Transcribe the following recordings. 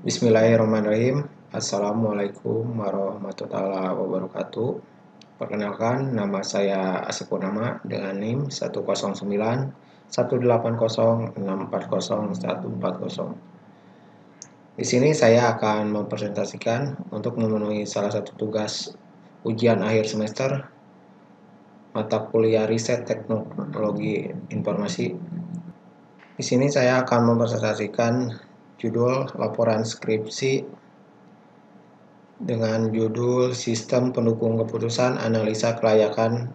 Bismillahirrahmanirrahim. Assalamualaikum warahmatullahi wabarakatuh. Perkenalkan, nama saya Asep Purnama dengan NIM 109 180 640 140. Di sini saya akan mempresentasikan untuk memenuhi salah satu tugas ujian akhir semester mata kuliah riset teknologi informasi. Di sini saya akan mempresentasikan judul laporan skripsi dengan judul Sistem Pendukung Keputusan Analisa Kelayakan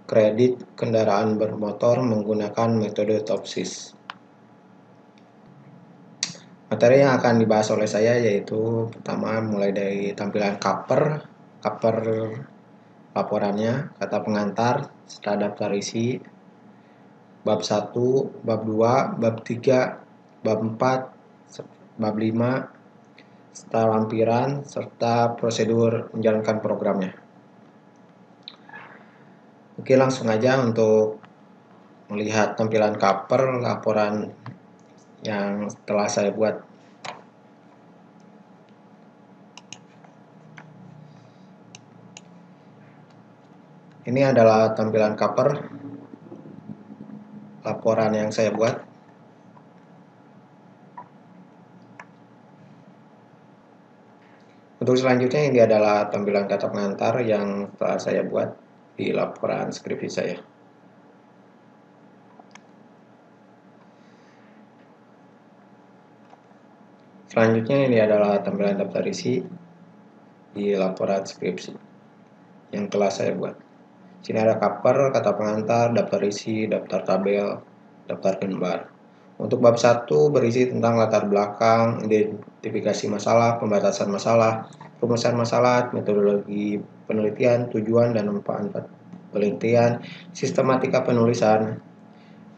Kredit Kendaraan Bermotor Menggunakan Metode TOPSIS. Materi yang akan dibahas oleh saya yaitu pertama mulai dari tampilan cover laporannya, kata pengantar, serta daftar isi, bab 1, bab 2, bab 3, bab 4, bab 5, serta lampiran, serta prosedur menjalankan programnya. Oke, langsung aja untuk melihat tampilan cover laporan yang telah saya buat. Ini adalah tampilan cover laporan yang saya buat. Untuk selanjutnya ini adalah tampilan kata pengantar yang telah saya buat di laporan skripsi saya. Selanjutnya ini adalah tampilan daftar isi di laporan skripsi yang telah saya buat. Sini ada cover, kata pengantar, daftar isi, daftar tabel, daftar gambar. Untuk bab 1 berisi tentang latar belakang, identifikasi masalah, pembatasan masalah, rumusan masalah, metodologi penelitian, tujuan dan manfaat penelitian, sistematika penulisan.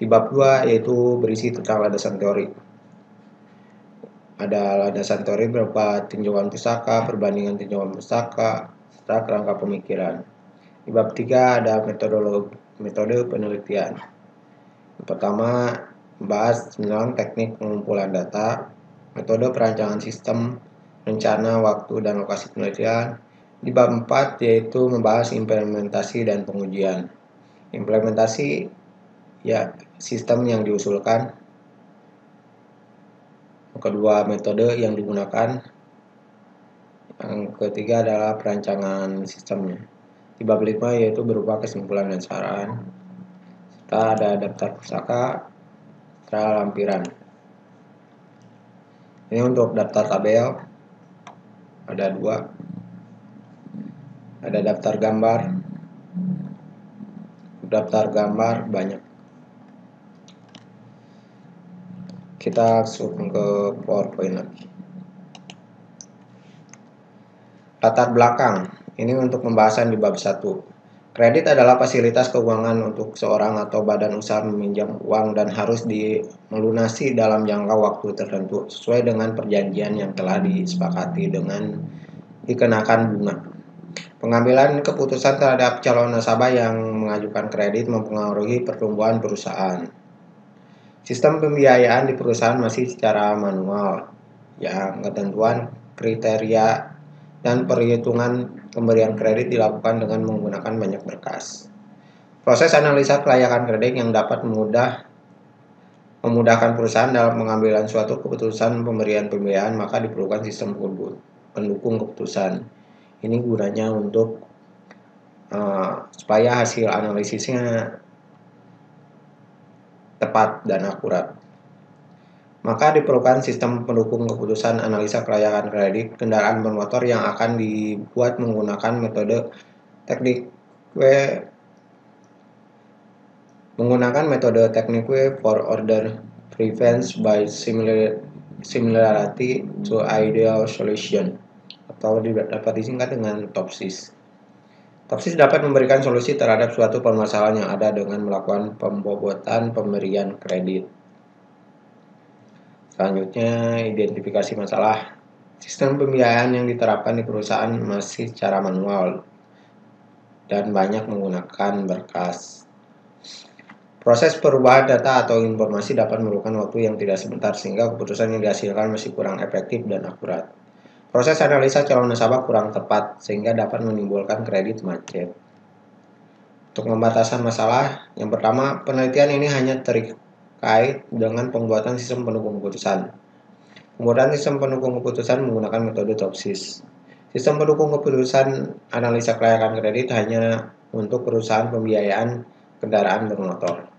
Di bab 2 yaitu berisi tentang landasan teori. Ada landasan teori berupa tinjauan pustaka, perbandingan tinjauan pustaka, serta kerangka pemikiran. Di bab 3 ada metode penelitian. Yang pertama, membahas tentang teknik pengumpulan data, metode perancangan sistem, rencana, waktu, dan lokasi penelitian. Di bab 4 yaitu membahas implementasi dan pengujian. Implementasi ya sistem yang diusulkan. Yang kedua, metode yang digunakan. Yang ketiga adalah perancangan sistemnya. Di bab 5 yaitu berupa kesimpulan dan saran. Serta ada daftar pustaka, serta lampiran. Ini untuk daftar tabel ada 2. Ada daftar gambar. Daftar gambar banyak. Kita langsung ke PowerPoint lagi. Latar belakang. Ini untuk pembahasan di bab 1. Kredit adalah fasilitas keuangan untuk seorang atau badan usaha meminjam uang dan harus melunasi dalam jangka waktu tertentu sesuai dengan perjanjian yang telah disepakati dengan dikenakan bunga. Pengambilan keputusan terhadap calon nasabah yang mengajukan kredit mempengaruhi pertumbuhan perusahaan. Sistem pembiayaan di perusahaan masih secara manual, yang ketentuan kriteria dan perhitungan pemberian kredit dilakukan dengan menggunakan banyak berkas. Proses analisa kelayakan kredit yang dapat memudahkan perusahaan dalam pengambilan suatu keputusan pemberian pembiayaan, maka diperlukan sistem pendukung keputusan. Ini gunanya untuk supaya hasil analisisnya tepat dan akurat. Maka diperlukan sistem pendukung keputusan analisa kelayakan kredit kendaraan bermotor yang akan dibuat menggunakan metode teknik for order preference by similarity to ideal solution, atau dapat disingkat dengan TOPSIS. TOPSIS dapat memberikan solusi terhadap suatu permasalahan yang ada dengan melakukan pembobotan pemberian kredit. Selanjutnya, identifikasi masalah. Sistem pembiayaan yang diterapkan di perusahaan masih secara manual dan banyak menggunakan berkas. Proses perubahan data atau informasi dapat memerlukan waktu yang tidak sebentar sehingga keputusan yang dihasilkan masih kurang efektif dan akurat. Proses analisa calon nasabah kurang tepat sehingga dapat menimbulkan kredit macet. Untuk pembatasan masalah, yang pertama, penelitian ini hanya terkait dengan pembuatan sistem pendukung keputusan. Pembuatan sistem pendukung keputusan menggunakan metode TOPSIS. Sistem pendukung keputusan analisa kelayakan kredit hanya untuk perusahaan pembiayaan kendaraan bermotor.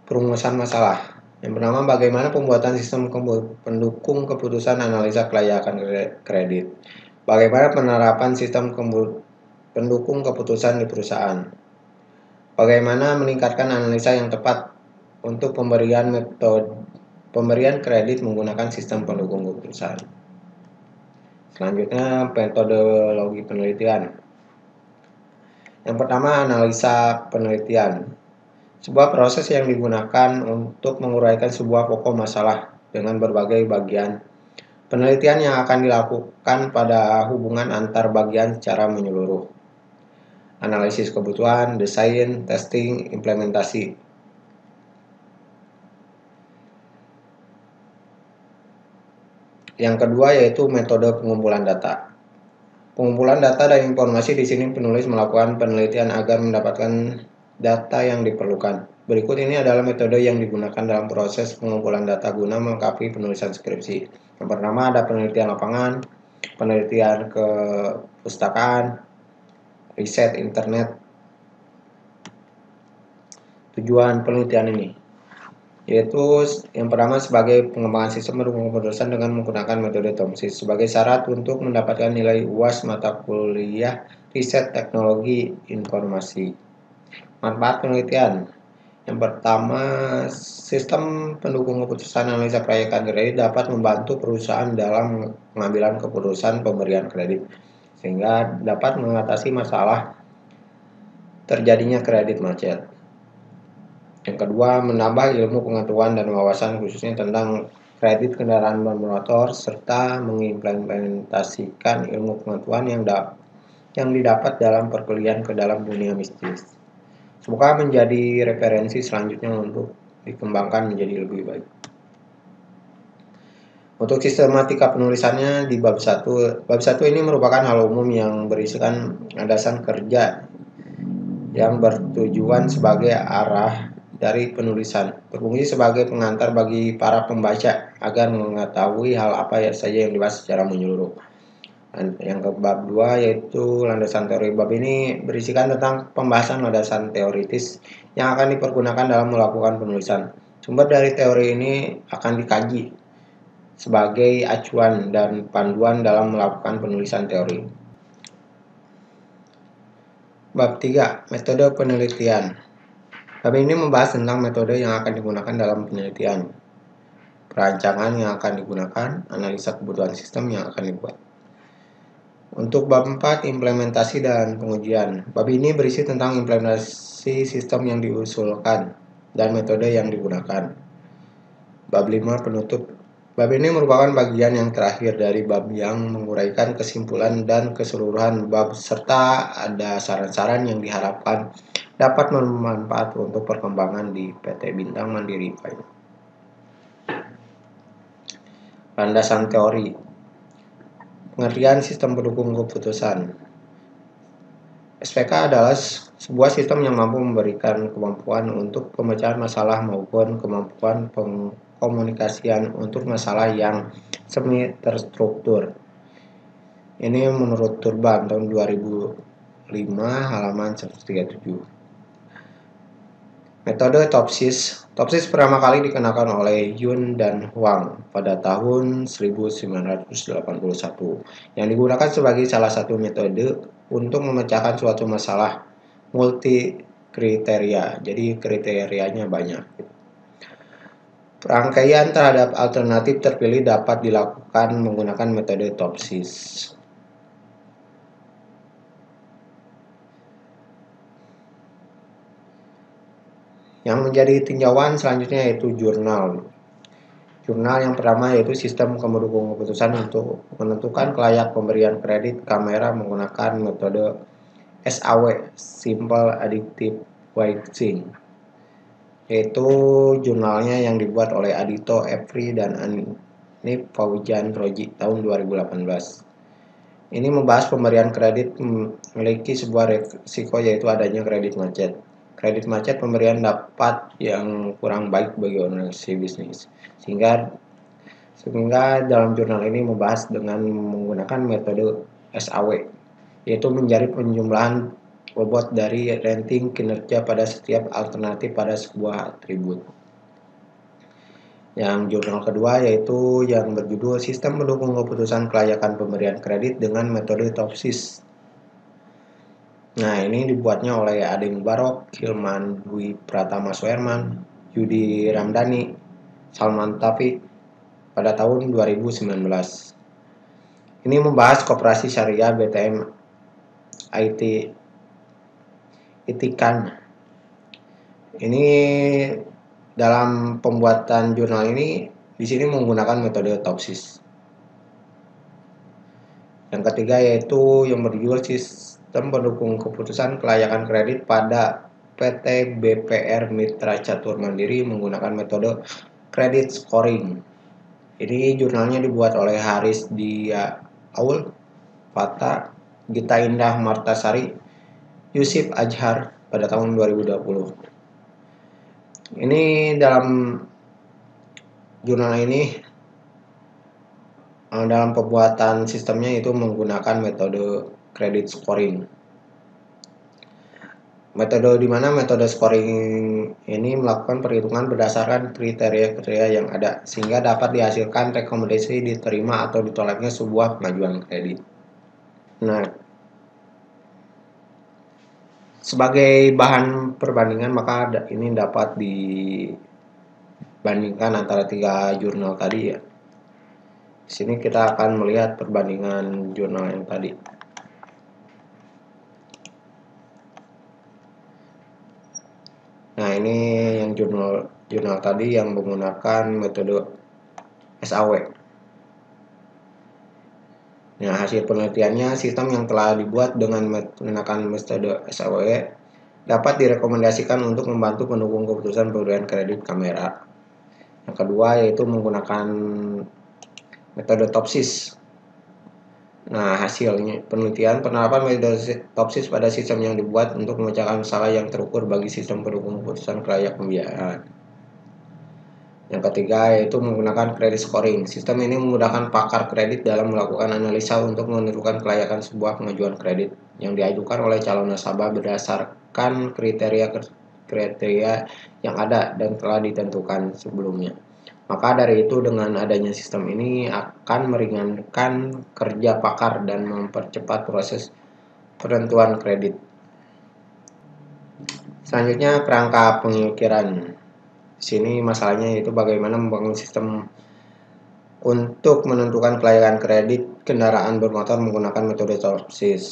Perumusan masalah. Yang pertama, bagaimana pembuatan sistem pendukung keputusan analisa kelayakan kredit. Bagaimana penerapan sistem pendukung keputusan di perusahaan. Bagaimana meningkatkan analisa yang tepat untuk pemberian kredit menggunakan sistem pendukung keputusan. Selanjutnya, metodologi penelitian. Yang pertama, analisa penelitian. Sebuah proses yang digunakan untuk menguraikan sebuah pokok masalah dengan berbagai bagian. Penelitian yang akan dilakukan pada hubungan antar bagian secara menyeluruh. Analisis kebutuhan, desain, testing, implementasi. Yang kedua yaitu metode pengumpulan data. Pengumpulan data dan informasi di sini penulis melakukan penelitian agar mendapatkan data yang diperlukan. Berikut ini adalah metode yang digunakan dalam proses pengumpulan data guna melengkapi penulisan skripsi. Yang pertama ada penelitian lapangan, penelitian kepustakaan, riset internet. Tujuan penelitian ini yaitu yang pertama sebagai pengembangan sistem pendukung keputusan dengan menggunakan metode TOPSIS sebagai syarat untuk mendapatkan nilai UAS mata kuliah riset teknologi informasi. Manfaat penelitian. Yang pertama, sistem pendukung keputusan analisa kelayakan kredit dapat membantu perusahaan dalam pengambilan keputusan pemberian kredit, sehingga dapat mengatasi masalah terjadinya kredit macet. Yang kedua, menambah ilmu pengetahuan dan wawasan khususnya tentang kredit kendaraan bermotor, serta mengimplementasikan ilmu pengetahuan yang didapat dalam perkuliahan ke dalam dunia bisnis. Semoga menjadi referensi selanjutnya untuk dikembangkan menjadi lebih baik. Untuk sistematika penulisannya di bab 1. Bab 1 ini merupakan hal umum yang berisikan landasan kerja yang bertujuan sebagai arah dari penulisan, berfungsi sebagai pengantar bagi para pembaca agar mengetahui hal apa saja yang dibahas secara menyeluruh. Yang ke bab 2 yaitu landasan teori. Bab ini berisikan tentang pembahasan landasan teoritis yang akan dipergunakan dalam melakukan penulisan. Sumber dari teori ini akan dikaji sebagai acuan dan panduan dalam melakukan penulisan teori. Bab 3. Metode penelitian. Bab ini membahas tentang metode yang akan digunakan dalam penelitian, perancangan yang akan digunakan, analisa kebutuhan sistem yang akan dibuat. Untuk bab 4, implementasi dan pengujian. Bab ini berisi tentang implementasi sistem yang diusulkan dan metode yang digunakan. Bab 5, penutup. Bab ini merupakan bagian yang terakhir dari bab yang menguraikan kesimpulan dan keseluruhan bab serta ada saran-saran yang diharapkan dapat bermanfaat untuk perkembangan di PT Bintang Mandiri. Landasan teori. Pengertian sistem pendukung keputusan. SPK adalah sebuah sistem yang mampu memberikan kemampuan untuk pemecahan masalah maupun kemampuan pengkomunikasian untuk masalah yang semi terstruktur. Ini menurut Turban tahun 2005 halaman 137. Metode TOPSIS. TOPSIS pertama kali dikenakan oleh Yun dan Huang pada tahun 1981 yang digunakan sebagai salah satu metode untuk memecahkan suatu masalah multi kriteria. Jadi kriterianya banyak. Rangkaian terhadap alternatif terpilih dapat dilakukan menggunakan metode TOPSIS. Yang menjadi tinjauan selanjutnya yaitu jurnal. Jurnal yang pertama yaitu sistem pendukung keputusan untuk menentukan kelayak pemberian kredit kamera menggunakan metode SAW, Simple Additive Waxing, yaitu jurnalnya yang dibuat oleh Adito Efri dan Anip Faujan Roji tahun 2018. Ini membahas pemberian kredit memiliki sebuah risiko, yaitu adanya kredit macet. Kredit macet pemberian dapat yang kurang baik bagi organisasi bisnis. Sehingga dalam jurnal ini membahas dengan menggunakan metode SAW, yaitu mencari penjumlahan bobot dari rating kinerja pada setiap alternatif pada sebuah atribut. Yang jurnal kedua yaitu yang berjudul Sistem Pendukung Keputusan Kelayakan Pemberian Kredit dengan Metode Topsis. Nah, ini dibuatnya oleh Ade Mubarok, Hilman Dwi Pratama Soerman, Yudi Ramdhani, Salman Taufik pada tahun 2019. Ini membahas koperasi syariah BTM IT Itikan. Ini dalam pembuatan jurnal ini di sini menggunakan metode Topsis. Yang ketiga yaitu yang berjudul Sistem Pendukung Keputusan Kelayakan Kredit pada PT BPR Mitra Catur Mandiri menggunakan metode Credit Scoring. Ini jurnalnya dibuat oleh Haris Dia Aul, Fata, Gita Indah Martasari, Yusuf Ajhar pada tahun 2020. Ini dalam jurnal ini dalam pembuatan sistemnya itu menggunakan metode credit scoring. Metode di mana metode scoring ini melakukan perhitungan berdasarkan kriteria-kriteria yang ada sehingga dapat dihasilkan rekomendasi diterima atau ditolaknya sebuah pengajuan kredit. Nah, sebagai bahan perbandingan maka ini dapat dibandingkan antara 3 jurnal tadi ya. Di sini kita akan melihat perbandingan jurnal yang tadi. Nah, ini yang jurnal tadi yang menggunakan metode SAW. Nah, hasil penelitiannya, sistem yang telah dibuat dengan menggunakan metode SAW dapat direkomendasikan untuk membantu pendukung keputusan pemberian kredit kamera. Yang kedua yaitu menggunakan metode Topsis. Nah, hasilnya penelitian penerapan metode Topsis pada sistem yang dibuat untuk memecahkan masalah yang terukur bagi sistem pendukung keputusan kelayak pembiayaan. Yang ketiga yaitu menggunakan credit scoring. Sistem ini memudahkan pakar kredit dalam melakukan analisa untuk menentukan kelayakan sebuah pengajuan kredit yang diajukan oleh calon nasabah berdasarkan kriteria yang ada dan telah ditentukan sebelumnya. Maka dari itu dengan adanya sistem ini akan meringankan kerja pakar dan mempercepat proses penentuan kredit. Selanjutnya kerangka pengukiran. Di sini masalahnya yaitu bagaimana membangun sistem untuk menentukan kelayakan kredit kendaraan bermotor menggunakan metode Topsis.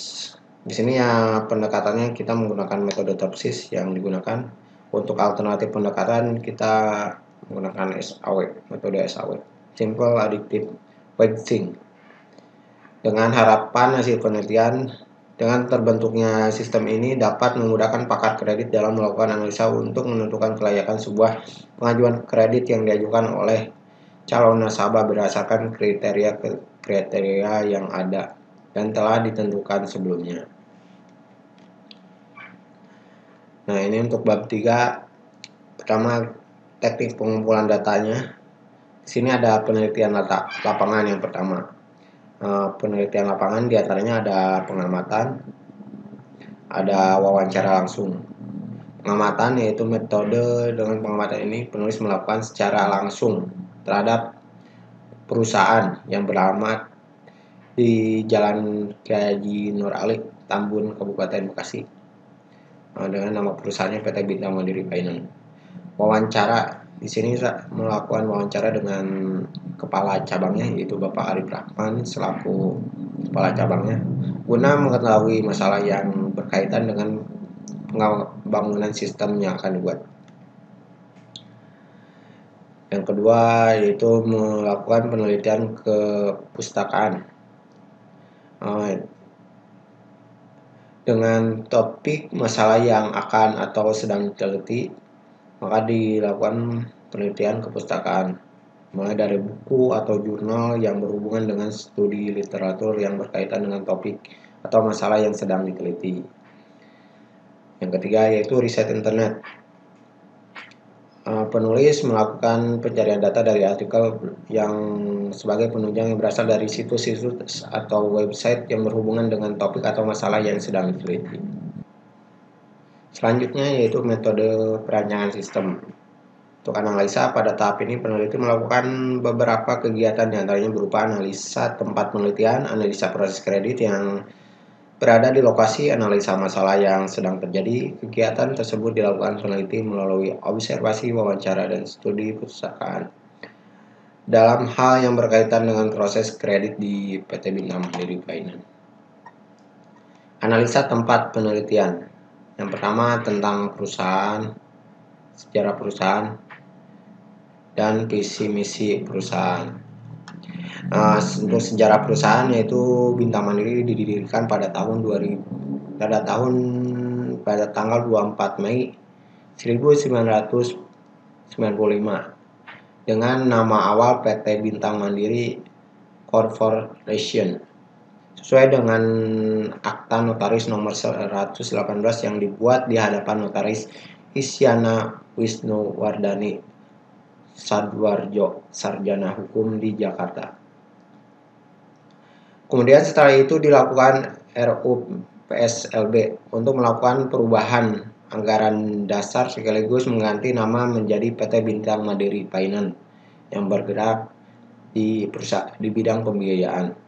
Di sini ya pendekatannya kita menggunakan metode Topsis yang digunakan. Untuk alternatif pendekatan kita menggunakan SAW, metode SAW, Simple Additive Waxing. Dengan harapan hasil penelitian dengan terbentuknya sistem ini dapat memudahkan pakar kredit dalam melakukan analisa untuk menentukan kelayakan sebuah pengajuan kredit yang diajukan oleh calon nasabah berdasarkan kriteria yang ada dan telah ditentukan sebelumnya. Nah, ini untuk bab 3. Pertama, teknik pengumpulan datanya. Di sini ada penelitian lapangan yang pertama. Penelitian lapangan diantaranya ada pengamatan, ada wawancara langsung. Pengamatan yaitu metode dengan pengamatan ini penulis melakukan secara langsung terhadap perusahaan yang beralamat di Jalan Kiai Nur Ali, Tambun, Kabupaten Bekasi, dengan nama perusahaannya PT Bintang Mandiri Finance. Wawancara di sini melakukan wawancara dengan kepala cabangnya yaitu Bapak Arif Rahman selaku kepala cabangnya guna mengetahui masalah yang berkaitan dengan pembangunan sistem yang akan dibuat. Yang kedua yaitu melakukan penelitian kepustakaan. dengan topik masalah yang akan atau sedang diteliti, maka dilakukan penelitian kepustakaan, mulai dari buku atau jurnal yang berhubungan dengan studi literatur yang berkaitan dengan topik atau masalah yang sedang diteliti. Yang ketiga yaitu riset internet. Penulis melakukan pencarian data dari artikel yang sebagai penunjang yang berasal dari situs-situs atau website yang berhubungan dengan topik atau masalah yang sedang diteliti. Selanjutnya yaitu metode perancangan sistem. Untuk analisa, pada tahap ini peneliti melakukan beberapa kegiatan diantaranya berupa analisa tempat penelitian, analisa proses kredit yang berada di lokasi, analisa masalah yang sedang terjadi. Kegiatan tersebut dilakukan peneliti melalui observasi, wawancara, dan studi perpustakaan. Dalam hal yang berkaitan dengan proses kredit di PT Bintang Mandiri Finance. Analisa tempat penelitian. Yang pertama tentang perusahaan, sejarah perusahaan, dan visi misi perusahaan. Untuk sejarah perusahaan yaitu Bintang Mandiri didirikan pada tanggal 24 Mei 1995 dengan nama awal PT Bintang Mandiri Corporation sesuai dengan Akta Notaris nomor 118 yang dibuat di hadapan Notaris Isyana Wisnuwardani Sadwarjo, Sarjana Hukum di Jakarta. Kemudian setelah itu dilakukan RUPSLB untuk melakukan perubahan anggaran dasar sekaligus mengganti nama menjadi PT Bintang Mandiri Finance yang bergerak di bidang pembiayaan.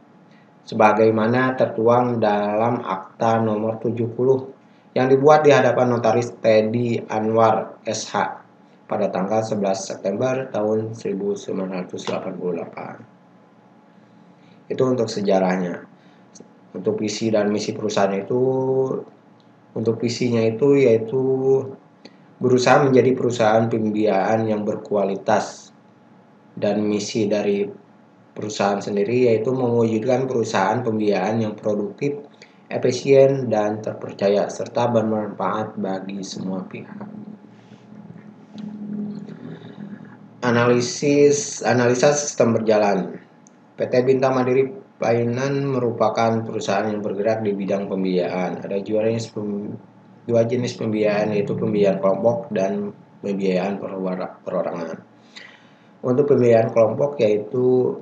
Sebagaimana tertuang dalam Akta nomor 70 yang dibuat di hadapan Notaris Teddy Anwar SH pada tanggal 11 September tahun 1988. Itu untuk sejarahnya. Untuk visi dan misi perusahaan itu, untuk visinya itu yaitu berusaha menjadi perusahaan pembiayaan yang berkualitas, dan misi dari perusahaan sendiri yaitu mewujudkan perusahaan pembiayaan yang produktif, efisien, dan terpercaya serta bermanfaat bagi semua pihak. Analisa sistem berjalan. PT Bintang Mandiri Finance merupakan perusahaan yang bergerak di bidang pembiayaan. Ada dua jenis pembiayaan yaitu pembiayaan kelompok dan pembiayaan perorangan. Untuk pembiayaan kelompok yaitu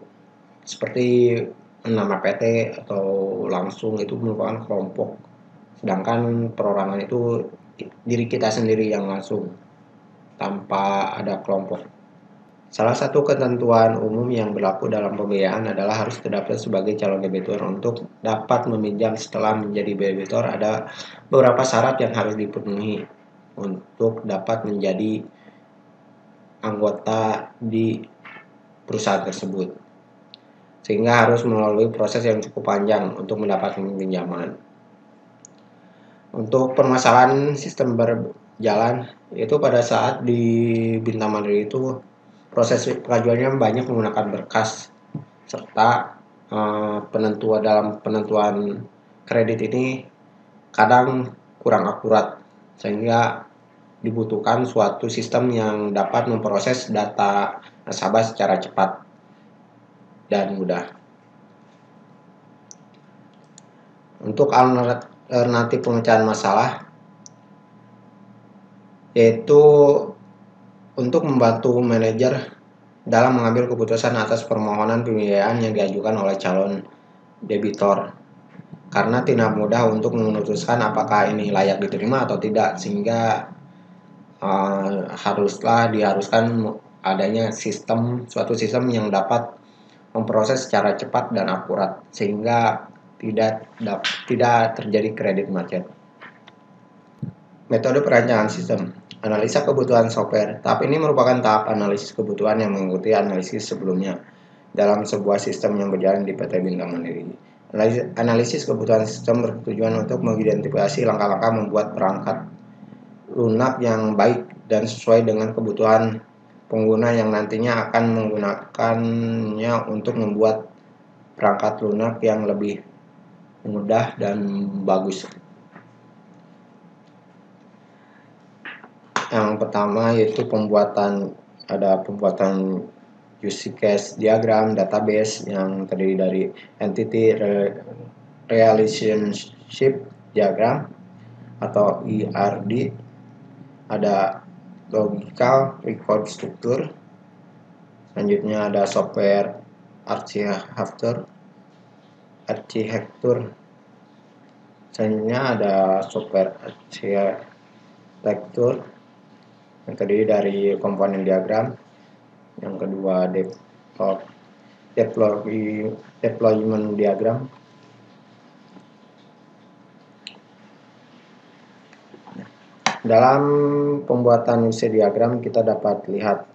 seperti nama PT atau langsung itu merupakan kelompok. Sedangkan perorangan itu diri kita sendiri yang langsung tanpa ada kelompok. Salah satu ketentuan umum yang berlaku dalam pembiayaan adalah harus terdaftar sebagai calon debitur. Untuk dapat meminjam setelah menjadi debitur ada beberapa syarat yang harus dipenuhi untuk dapat menjadi anggota di perusahaan tersebut. Sehingga harus melalui proses yang cukup panjang untuk mendapatkan pinjaman. Untuk permasalahan sistem berjalan itu pada saat di Bintang Mandiri itu proses pengajuannya banyak menggunakan berkas serta dalam penentuan kredit ini kadang kurang akurat sehingga dibutuhkan suatu sistem yang dapat memproses data nasabah secara cepat dan mudah. Untuk alternatif pemecahan masalah yaitu untuk membantu manajer dalam mengambil keputusan atas permohonan pembiayaan yang diajukan oleh calon debitur. Karena tidak mudah untuk memutuskan apakah ini layak diterima atau tidak, sehingga diharuskan adanya suatu sistem yang dapat memproses secara cepat dan akurat sehingga tidak terjadi kredit macet. Metode perancangan sistem. Analisa kebutuhan software. Tahap ini merupakan tahap analisis kebutuhan yang mengikuti analisis sebelumnya dalam sebuah sistem yang berjalan di PT Bintang Mandiri. Analisis kebutuhan sistem bertujuan untuk mengidentifikasi langkah-langkah membuat perangkat lunak yang baik dan sesuai dengan kebutuhan pengguna yang nantinya akan menggunakannya untuk membuat perangkat lunak yang lebih mudah dan bagus. Yang pertama yaitu ada pembuatan use case diagram database yang terdiri dari entity relationship diagram atau ERD, ada logical record structure, selanjutnya ada software architecture, selanjutnya ada software architecture yang terdiri dari komponen diagram, yang kedua deployment diagram. Dalam pembuatan user diagram kita dapat lihat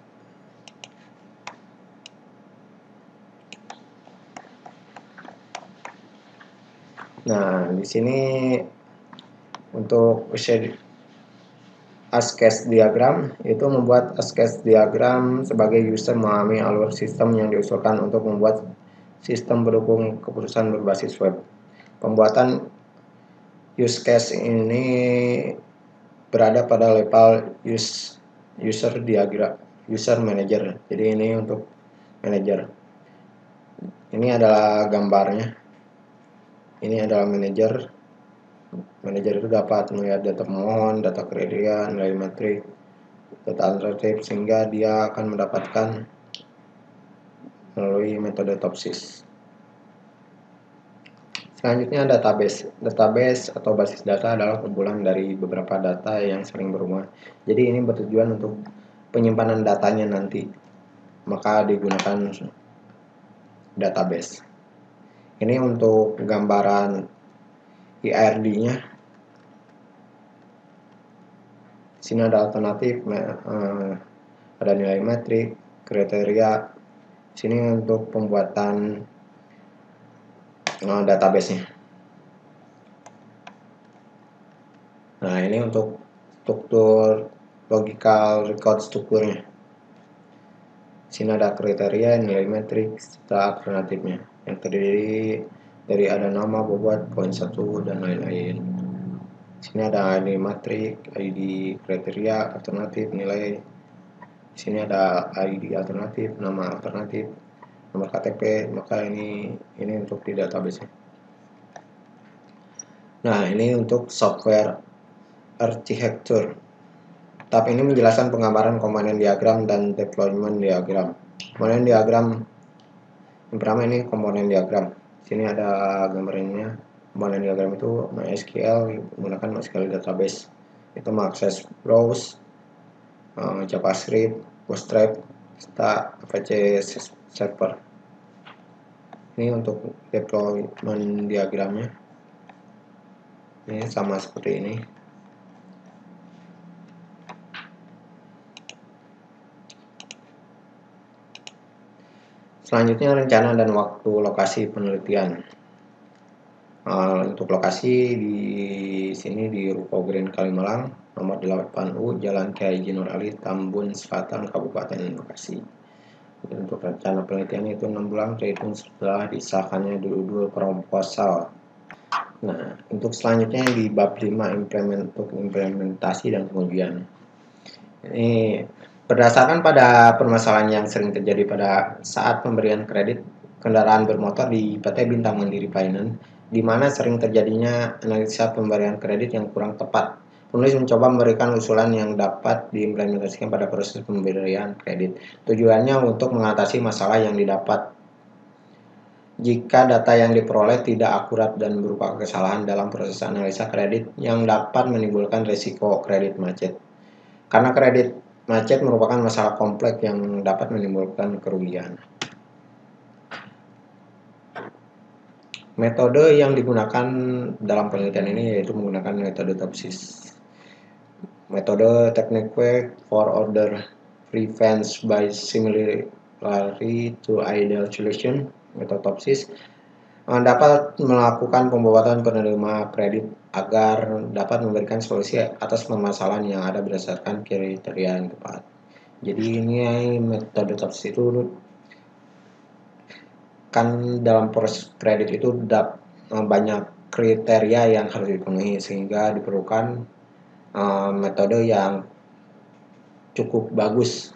di sini untuk user Ascase diagram itu membuat Ascase diagram sebagai user memahami alur sistem yang diusulkan untuk membuat sistem pendukung keputusan berbasis web. Pembuatan use case ini berada pada level user manager. Jadi ini untuk manager. Ini adalah gambarnya. Ini adalah manager. Manajer itu dapat melihat data pemohon, data kriteria, nilai metrik, data alternatif, sehingga dia akan mendapatkan melalui metode Topsys. Selanjutnya database. Database atau basis data adalah kumpulan dari beberapa data yang saling berhubungan. Jadi ini bertujuan untuk penyimpanan datanya nanti, maka digunakan database. Ini untuk gambaran IRD-nya. Sini ada alternatif, ada nilai metrik, kriteria. Sini untuk pembuatan database-nya. Nah, ini untuk struktur logical record strukturnya. Sini ada kriteria, nilai metrik, serta alternatifnya yang terdiri dari ada nama, bobot, poin 1, dan lain-lain. Sini ada ID matrik, ID kriteria, alternatif, nilai. Sini ada ID alternatif, nama alternatif, nomor KTP. Maka ini untuk di database. Nah, ini untuk software architecture. Tab ini menjelaskan penggambaran komponen diagram dan deployment diagram. Komponen diagram yang pertama ini komponen diagram. Sini ada gambarnya. Komponen diagram itu MySQL menggunakan MySQL database. Itu mengakses browse, JavaScript, Bootstrap, serta Apache server. Ini untuk deployment diagramnya. Ini sama seperti ini. Selanjutnya rencana dan waktu lokasi penelitian. Untuk lokasi di sini di Ruko Green Kalimalang, nomor 8U, Jalan Kiai Haji Nur Ali, Tambun Selatan, Kabupaten Bekasi. Untuk rencana penelitian itu 6 bulan terhitung setelah disahkannya dulu proposal. Nah, untuk selanjutnya di bab 5 untuk implementasi dan pengujian. Ini berdasarkan pada permasalahan yang sering terjadi pada saat pemberian kredit kendaraan bermotor di PT Bintang Mandiri Finance, di mana sering terjadinya analisa pemberian kredit yang kurang tepat. Penulis mencoba memberikan usulan yang dapat diimplementasikan pada proses pemberian kredit. Tujuannya untuk mengatasi masalah yang didapat jika data yang diperoleh tidak akurat dan berupa kesalahan dalam proses analisa kredit yang dapat menimbulkan risiko kredit macet. Karena kredit macet merupakan masalah kompleks yang dapat menimbulkan kerugian. Metode yang digunakan dalam penelitian ini yaitu menggunakan metode Topsys. Metode technique for order prevents by similarity to ideal solution. Metode Topsys dapat melakukan pembuatan penerima kredit agar dapat memberikan solusi atas permasalahan yang ada berdasarkan kriteria yang tepat. Jadi ini metode Topsys itu kan dalam proses kredit itu banyak kriteria yang harus dipenuhi, sehingga diperlukan metode yang cukup bagus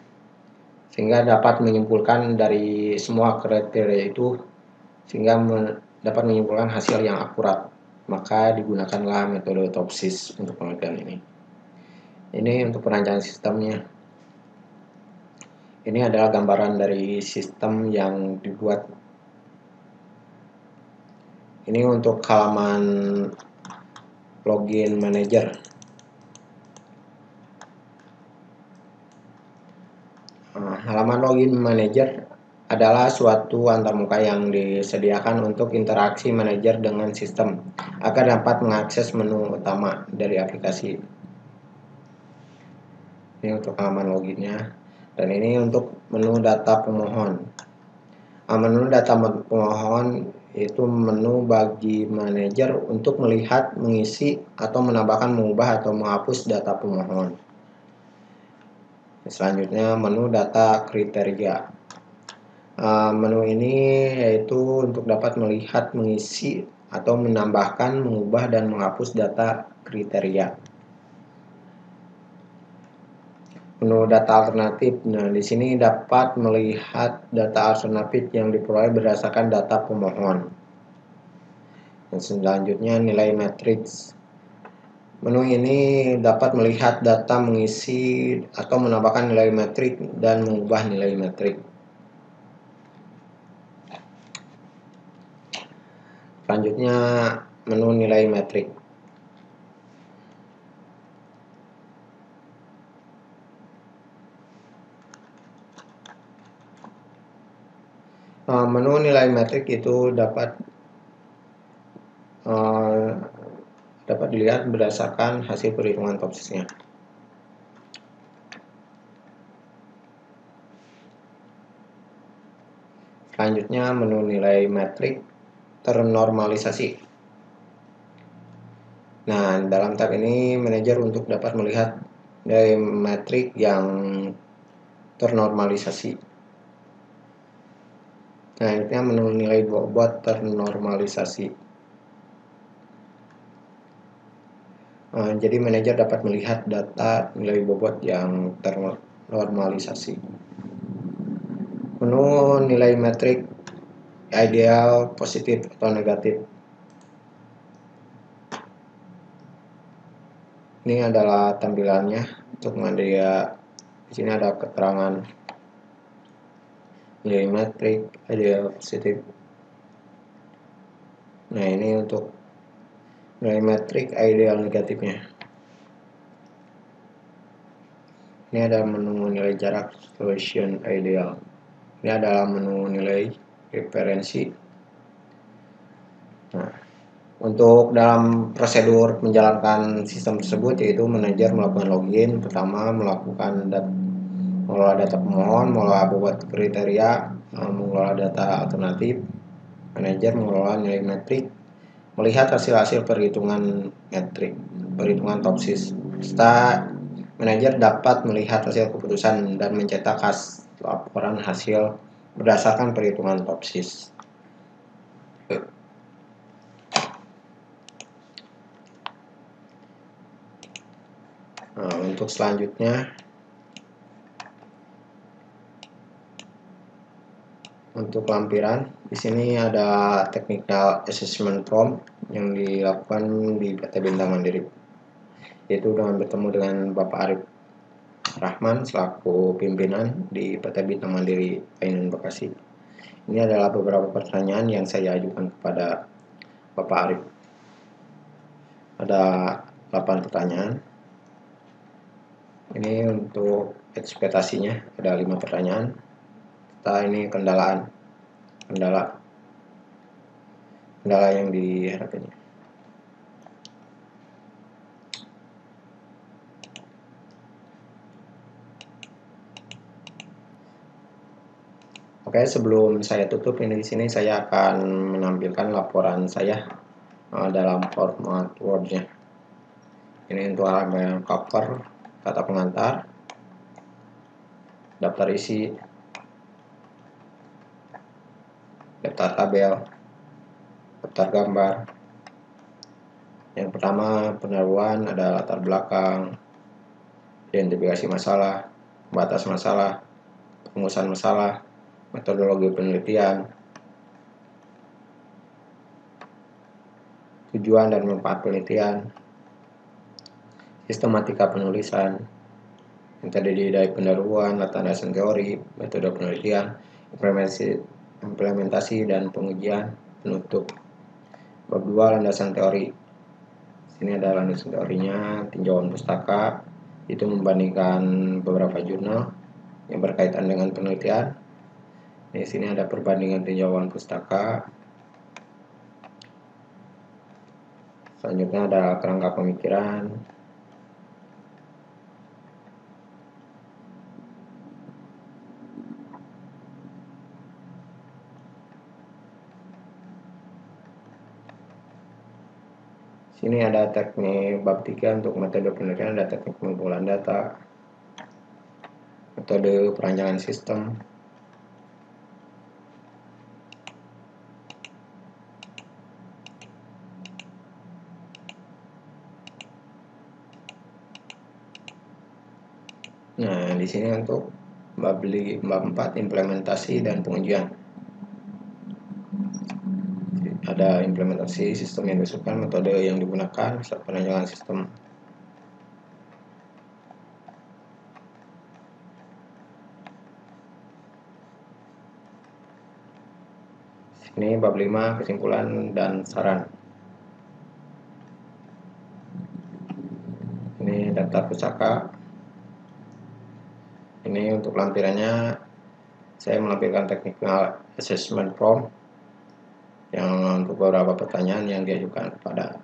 sehingga dapat menyimpulkan dari semua kriteria itu sehingga dapat menyimpulkan hasil yang akurat. Maka digunakanlah metode TOPSIS untuk penelitian ini. Ini untuk perancangan sistemnya. Ini adalah gambaran dari sistem yang dibuat. Ini untuk halaman login manager. Halaman login manager adalah suatu antarmuka yang disediakan untuk interaksi manajer dengan sistem agar dapat mengakses menu utama dari aplikasi. Ini untuk halaman loginnya, dan ini untuk menu data pemohon. Menu data pemohon itu menu bagi manajer untuk melihat, mengisi, atau menambahkan, mengubah, atau menghapus data pemohon. Selanjutnya menu data kriteria. Menu ini yaitu untuk dapat melihat, mengisi, atau menambahkan, mengubah, dan menghapus data kriteria. Menu data alternatif. Nah, di sini dapat melihat data alternatif yang diperoleh berdasarkan data pemohon. Dan selanjutnya nilai matriks. Menu ini dapat melihat data, mengisi, atau menambahkan nilai metrik dan mengubah nilai metrik. Selanjutnya menu nilai metrik. Menu nilai metrik itu dapat dilihat berdasarkan hasil perhitungan TOPSIS-nya. Selanjutnya menu nilai metrik ternormalisasi. Nah, dalam tab ini manajer untuk dapat melihat nilai metrik yang ternormalisasi. Nah, ini menu nilai bobot ternormalisasi. Jadi manajer dapat melihat data nilai bobot yang ternormalisasi. Menu nilai metrik ideal, positif, atau negatif. Ini adalah tampilannya untuk media. Di sini ada keterangan nilai metrik ideal, positif. Nah, ini untuk nilai metrik ideal negatifnya. Ini ada menu nilai jarak solution ideal. Ini adalah menu nilai referensi. Nah, untuk dalam prosedur menjalankan sistem tersebut yaitu manajer melakukan login, pertama melakukan mengelola data pemohon, mengelola bobot kriteria, mengelola data alternatif, manajer mengelola nilai metrik, melihat hasil-hasil perhitungan metrik, perhitungan TOPSIS. Serta manajer dapat melihat hasil keputusan dan mencetak laporan hasil berdasarkan perhitungan TOPSIS. Nah, untuk selanjutnya, untuk lampiran, di sini ada technical assessment form yang dilakukan di PT Bintang Mandiri, yaitu dengan bertemu dengan Bapak Arif Rahman selaku pimpinan di PT Bintang Mandiri Painan Bekasi. Ini adalah beberapa pertanyaan yang saya ajukan kepada Bapak Arif. Ada 8 pertanyaan. Ini untuk ekspektasinya ada 5 pertanyaan. Serta ini kendala yang dihadapinya. Oke, sebelum saya tutup ini di sini saya akan menampilkan laporan saya dalam format Word-nya. Ini untuk halaman cover, kata pengantar, daftar isi, daftar tabel, daftar gambar. Yang pertama pendahuluan ada latar belakang, identifikasi masalah, batas masalah, perumusan masalah, metodologi penelitian, tujuan dan manfaat penelitian, sistematika penulisan, yang tadi dari pendahuluan, latar dasar teori, metode penelitian, implementasi dan pengujian, penutup. Bab 2 landasan teori. Sini ada landasan teorinya, tinjauan pustaka, itu membandingkan beberapa jurnal yang berkaitan dengan penelitian. Di sini ada perbandingan tinjauan pustaka. Selanjutnya ada kerangka pemikiran. Sini ada teknik bab 3 untuk metode penelitian, ada teknik pengumpulan data, metode perancangan sistem. Nah, di sini untuk bab 4 implementasi dan pengujian. Ada implementasi sistem yang diusulkan, metode yang digunakan, perancangan sistem. Ini bab 5 kesimpulan dan saran. Ini daftar pusaka. Ini untuk lampirannya saya melampirkan technical assessment form yang untuk beberapa pertanyaan yang diajukan kepada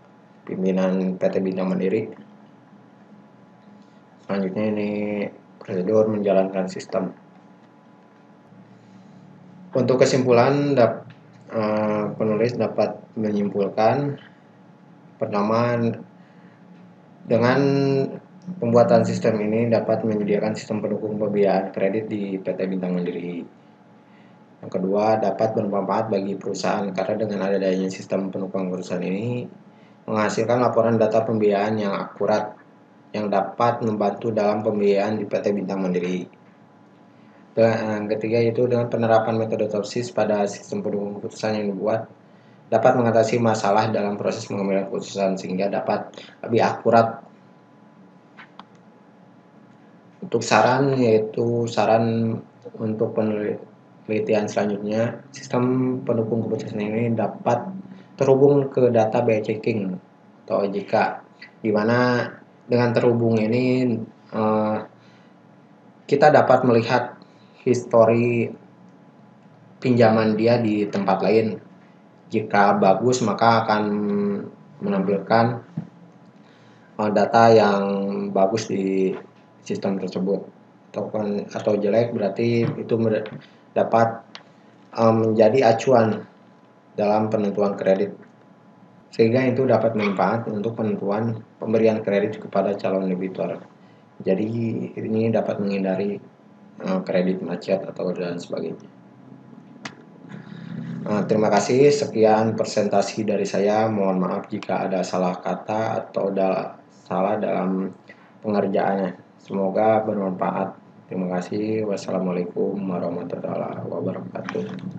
pimpinan PT Bintang Mandiri. Selanjutnya ini prosedur menjalankan sistem. Untuk kesimpulan, penulis dapat menyimpulkan, pertama, dengan pembuatan sistem ini dapat menyediakan sistem pendukung pembiayaan kredit di PT Bintang Mandiri. Yang kedua, dapat bermanfaat bagi perusahaan karena dengan adanya sistem pendukung perusahaan ini menghasilkan laporan data pembiayaan yang akurat yang dapat membantu dalam pembiayaan di PT Bintang Mandiri. Dan yang ketiga yaitu dengan penerapan metode TOPSIS pada sistem pendukung keputusan yang dibuat dapat mengatasi masalah dalam proses pengambilan keputusan sehingga dapat lebih akurat. Untuk saran yaitu saran untuk penelitian selanjutnya, sistem pendukung keputusan ini dapat terhubung ke data BI checking atau OJK, di mana dengan terhubung ini kita dapat melihat histori pinjaman dia di tempat lain. Jika bagus maka akan menampilkan data yang bagus di sistem tersebut, atau jelek berarti itu dapat menjadi acuan dalam penentuan kredit, sehingga itu dapat bermanfaat untuk penentuan pemberian kredit kepada calon debitur. Jadi ini dapat menghindari kredit macet atau dan sebagainya. Terima kasih, sekian presentasi dari saya. Mohon maaf jika ada salah kata atau salah dalam pengerjaannya. Semoga bermanfaat. Terima kasih. Wassalamualaikum warahmatullahi wabarakatuh.